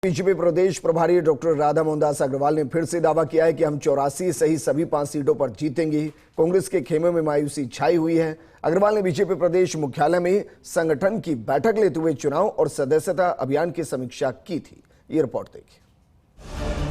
BJP प्रदेश प्रभारी doctor Radha Mohandas Agarwal ने फिर से दावा किया है कि हम 84 सहित सभी 5 सीटों पर जीतेंगे। कांग्रेस के खेमे में मायूसी छाई हुई है। अग्रवाल ने बीजेपी प्रदेश मुख्यालय में संगठन की बैठक लेते हुए चुनाव और सदस्यता अभियान की समीक्षा की थी। ये रिपोर्ट देखिए।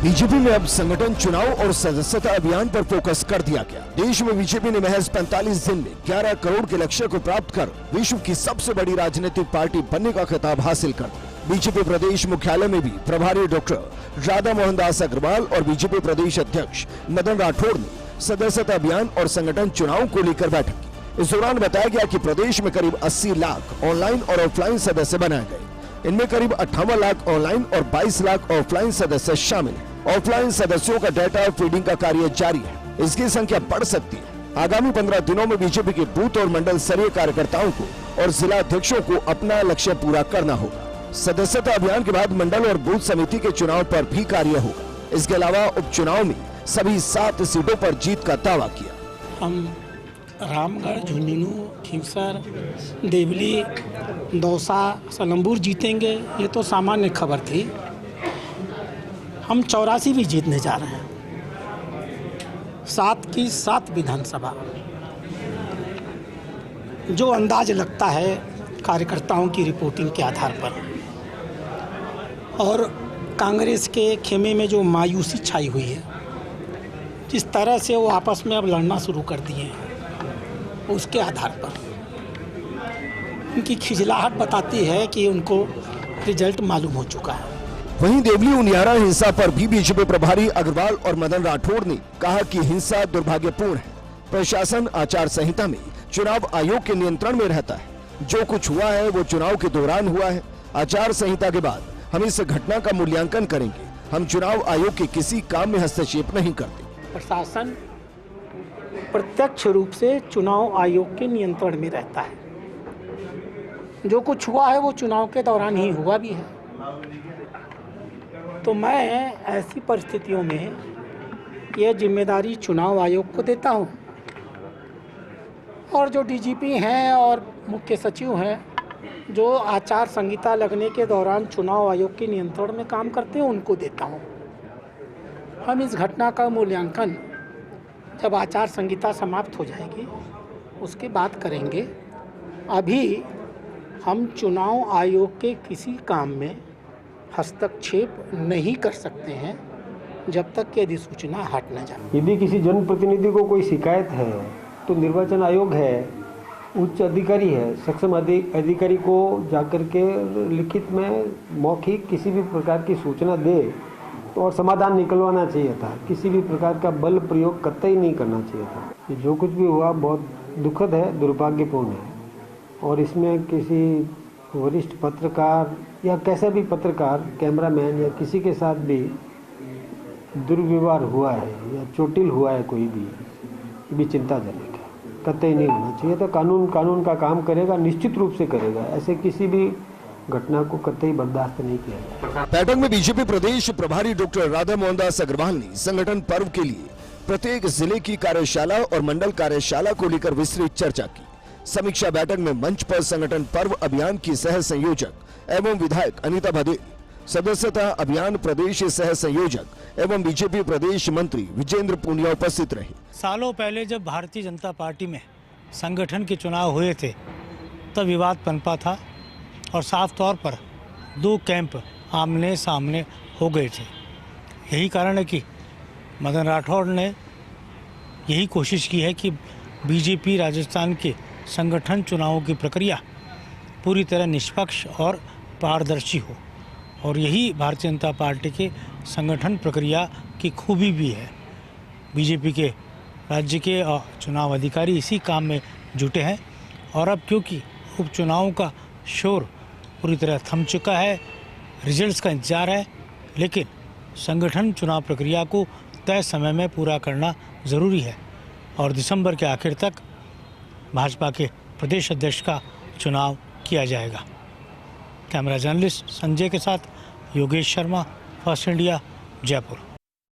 बीजेपी में अब संगठन, चुनाव और सदस्यता अभियान पर फोकस कर दिया गया। देश में बीजेपी ने महज 45 दिन में 11 करोड़ के लक्ष्य को प्राप्त कर विश्व की सबसे बड़ी राजनीतिक पार्टी बनने का खिताब हासिल कर दिया। बीजेपी प्रदेश मुख्यालय में भी प्रभारी डॉक्टर राधा मोहनदास अग्रवाल और बीजेपी प्रदेश अध्यक्ष मदन राठौड़ ने सदस्यता अभियान और संगठन चुनाव को लेकर बैठक की। इस दौरान बताया गया कि प्रदेश में करीब 80 लाख ऑनलाइन और ऑफलाइन सदस्य बनाए गए। इनमें करीब 58 लाख ऑनलाइन और 22 लाख ऑफलाइन सदस्य शामिल हैं। ऑफलाइन सदस्यों का डाटा फीडिंग का कार्य जारी है। इसकी संख्या बढ़ सकती है। आगामी 15 दिनों में बीजेपी के बूथ और मंडल स्तरीय कार्यकर्ताओं को और जिला अध्यक्षों को अपना लक्ष्य पूरा करना होगा। सदस्यता अभियान के बाद मंडल और बूथ समिति के चुनाव पर भी कार्य होगा। इसके अलावा उपचुनाव में सभी 7 सीटों पर जीत का दावा किया। हम रामगढ़, झुंझुनू, खींवसर, देवली, दौसा, सलम्बूर जीतेंगे, ये तो सामान्य खबर थी। हम 84 भी जीतने जा रहे हैं। 7 की 7 विधानसभा। जो अंदाज लगता है कार्यकर्ताओं की रिपोर्टिंग के आधार पर और कांग्रेस के खेमे में जो मायूसी छाई हुई है, जिस तरह से वो आपस में अब लड़ना शुरू कर दिए हैं, उसके आधार पर उनकी खिजलाहट बताती है कि उनको रिजल्ट मालूम हो चुका है। वहीं देवली उनियारा हिंसा पर भी बीजेपी प्रभारी अग्रवाल और मदन राठौड़ ने कहा कि हिंसा दुर्भाग्यपूर्ण है। प्रशासन आचार संहिता में चुनाव आयोग के नियंत्रण में रहता है। जो कुछ हुआ है वो चुनाव के दौरान हुआ है। आचार संहिता के बाद हम इस घटना का मूल्यांकन करेंगे। हम चुनाव आयोग के किसी काम में हस्तक्षेप नहीं करते। प्रशासन प्रत्यक्ष रूप से चुनाव आयोग के नियंत्रण में रहता है। जो कुछ हुआ है वो चुनाव के दौरान ही हुआ भी है। तो मैं ऐसी परिस्थितियों में यह जिम्मेदारी चुनाव आयोग को देता हूँ और जो डीजीपी हैं और मुख्य सचिव हैं, जो आचार संहिता लगने के दौरान चुनाव आयोग के नियंत्रण में काम करते हैं, उनको देता हूँ। हम इस घटना का मूल्यांकन जब आचार संहिता समाप्त हो जाएगी उसके बाद करेंगे। अभी हम चुनाव आयोग के किसी काम में हस्तक्षेप नहीं कर सकते हैं जब तक कि अधिसूचना हट न जाए। यदि किसी जनप्रतिनिधि को कोई शिकायत है तो निर्वाचन आयोग है, उच्च अधिकारी है, सक्षम अधिकारी को जाकर के लिखित में मौखिक किसी भी प्रकार की सूचना दे तो और समाधान निकलवाना चाहिए था। किसी भी प्रकार का बल प्रयोग कतई नहीं करना चाहिए था। ये जो कुछ भी हुआ बहुत दुखद है, दुर्भाग्यपूर्ण है और इसमें किसी वरिष्ठ पत्रकार या कैसा भी पत्रकार, कैमरामैन या किसी के साथ भी दुर्व्यवहार हुआ है या चोटिल हुआ है कोई भी चिंताजनक है। कतई नहीं होना चाहिए। तो कानून का काम करेगा, निश्चित रूप से करेगा। ऐसे किसी भी घटना को कतई बर्दाश्त नहीं किया जाएगा। बैठक में बीजेपी प्रदेश प्रभारी डॉक्टर राधा मोहनदास अग्रवाल ने संगठन पर्व के लिए प्रत्येक जिले की कार्यशाला और मंडल कार्यशाला को लेकर विस्तृत चर्चा की। समीक्षा बैठक में मंच पर संगठन पर्व अभियान की सह संयोजक एवं विधायक अनीता बघेल, सदस्यता अभियान प्रदेश सह संयोजक एवं बीजेपी प्रदेश मंत्री विजेंद्र पूनिया उपस्थित रहे। सालों पहले जब भारतीय जनता पार्टी में संगठन के चुनाव हुए थे तब विवाद पनपा था और साफ तौर पर 2 कैंप आमने सामने हो गए थे। यही कारण है कि मदन राठौड़ ने यही कोशिश की है कि बीजेपी राजस्थान के संगठन चुनावों की प्रक्रिया पूरी तरह निष्पक्ष और पारदर्शी हो और यही भारतीय जनता पार्टी के संगठन प्रक्रिया की खूबी भी है। बीजेपी के राज्य के चुनाव अधिकारी इसी काम में जुटे हैं और अब क्योंकि उपचुनावों का शोर पूरी तरह थम चुका है, रिजल्ट्स का इंतजार है, लेकिन संगठन चुनाव प्रक्रिया को तय समय में पूरा करना ज़रूरी है और दिसंबर के आखिर तक भाजपा के प्रदेश अध्यक्ष का चुनाव किया जाएगा। कैमरा जर्नलिस्ट संजय के साथ योगेश शर्मा, फर्स्ट इंडिया, जयपुर।